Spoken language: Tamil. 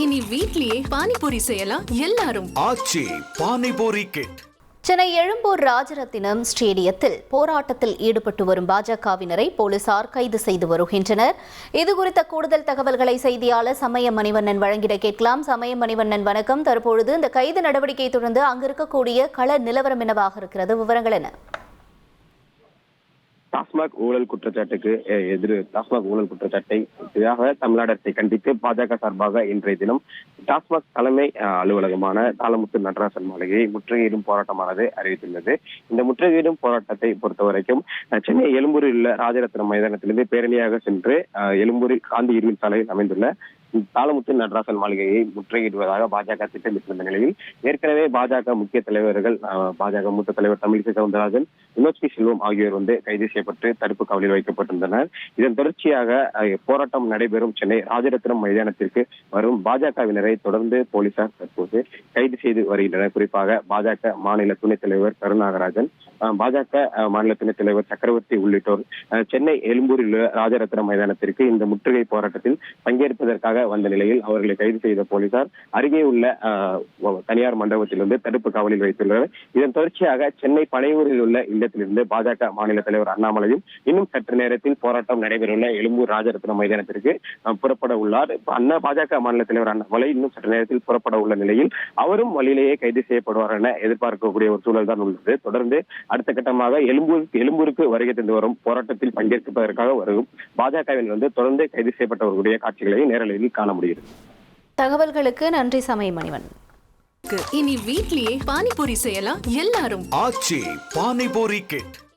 இனி வீட்லயே பானிபூரி செய்யலாம் எல்லாரும். ஆச்சி பானிபூரி கிட். சென்னை எழும்பூர் ராஜரத்தினம் ஸ்டேடியத்தில் போராட்டத்தில் ஈடுபட்டு வரும் பாஜகவினரை போலீசார் கைது செய்து வருகின்றனர். இதுகுறித்த கூடுதல் தகவல்களை செய்தியாளர் சமய மணிவண்ணன் வழங்கிட கேட்கலாம். சமய மணிவண்ணன், வணக்கம். தற்பொழுது இந்த கைது நடவடிக்கையை தொடர்ந்து அங்கு இருக்கக்கூடிய கள நிலவரம் என்னவாக இருக்கிறது? விவரங்கள் என்ன? டாஸ்மாக் ஊழல் குற்றச்சாட்டுக்கு டாஸ்மாக் ஊழல் குற்றச்சாட்டை எதிராக தமிழ்நாடு அரசை கண்டித்து பாஜக சார்பாக இன்றைய தினம் டாஸ்மாக் தலைமை அலுவலகமான தாளமுத்து நடராசன் மாளிகையை முற்றுகையிடும் போராட்டமானது அறிவித்துள்ளது. இந்த முற்றுகையிடும் போராட்டத்தை பொறுத்தவரைக்கும் சென்னை எழும்பூரில் உள்ள ராஜரத்னம் மைதானத்திலிருந்து பேரணியாக சென்று எழும்பூரில் காந்தி இருவில் சாலையில் அமைந்துள்ள தாளமுத்து நடராசன் மாளிகையை முற்றுகையிடுவதாக பாஜக திட்டமிட்டிருந்த நிலையில் ஏற்கனவே பாஜக முக்கிய தலைவர்கள் பாஜக மூத்த தலைவர் தமிழிசை சவுந்தரராஜன், வினோத் பி செல்வம் ஆகியோர் கைது செய்யப்பட்டு தடுப்பு காவலில் வைக்கப்பட்டிருந்தனர். இதன் தொடர்ச்சியாக போராட்டம் நடைபெறும் சென்னை ராஜரத்னம் மைதானத்திற்கு வரும் பாஜகவினரை தொடர்ந்து போலீசார் தற்போது கைது செய்து வருகின்றனர். குறிப்பாக பாஜக மாநில துணைத் தலைவர் கருநாகராஜன், பாஜக மாநில துணைத் தலைவர் சக்கரவர்த்தி உள்ளிட்டோர் சென்னை எழும்பூரில் உள்ள ராஜரத்னம் மைதானத்திற்கு இந்த முற்றுகை போராட்டத்தில் பங்கேற்பதற்காக வந்த நிலையில் அவர்களை கைது செய்த போலீசார் அருகே உள்ள தனியார் மண்டபத்திலிருந்து தடுப்பு காவலில் வைத்துள்ளனர். இதன் தொடர்ச்சியாக சென்னை பனையூரில் உள்ள இல்லத்திலிருந்து பாஜக மாநில தலைவர் அண்ணாமலையும் இன்னும் சற்று நேரத்தில் போராட்டம் நடைபெறவுள்ள எழும்பூர் ராஜரத்னம் மைதானத்திற்கு புறப்பட உள்ளார். பாஜக மாநில தலைவர் அண்ணாமலை இன்னும் சற்று நேரத்தில் புறப்பட உள்ள நிலையில் அவரும் வழியிலேயே கைது செய்யப்படுவார் என எதிர்பார்க்கக்கூடிய ஒரு சூழல் தான் உள்ளது. தொடர்ந்து அடுத்த கட்டமாக எழும்பூருக்கு வருகை தந்து வரும் போராட்டத்தில் பங்கேற்பதற்காக வரும் பாஜகவில் தொடர்ந்து கைது செய்யப்பட்டவர்களுடைய காட்சிகளை நேரலையில் காண முடிகிறது. தகவல்களுக்கு நன்றி சமய மணிவண்ணன். இனி வீட்லயே பானிபூரி செய்யலாம் எல்லாரும். ஆச்சி பானிபூரி கிட்.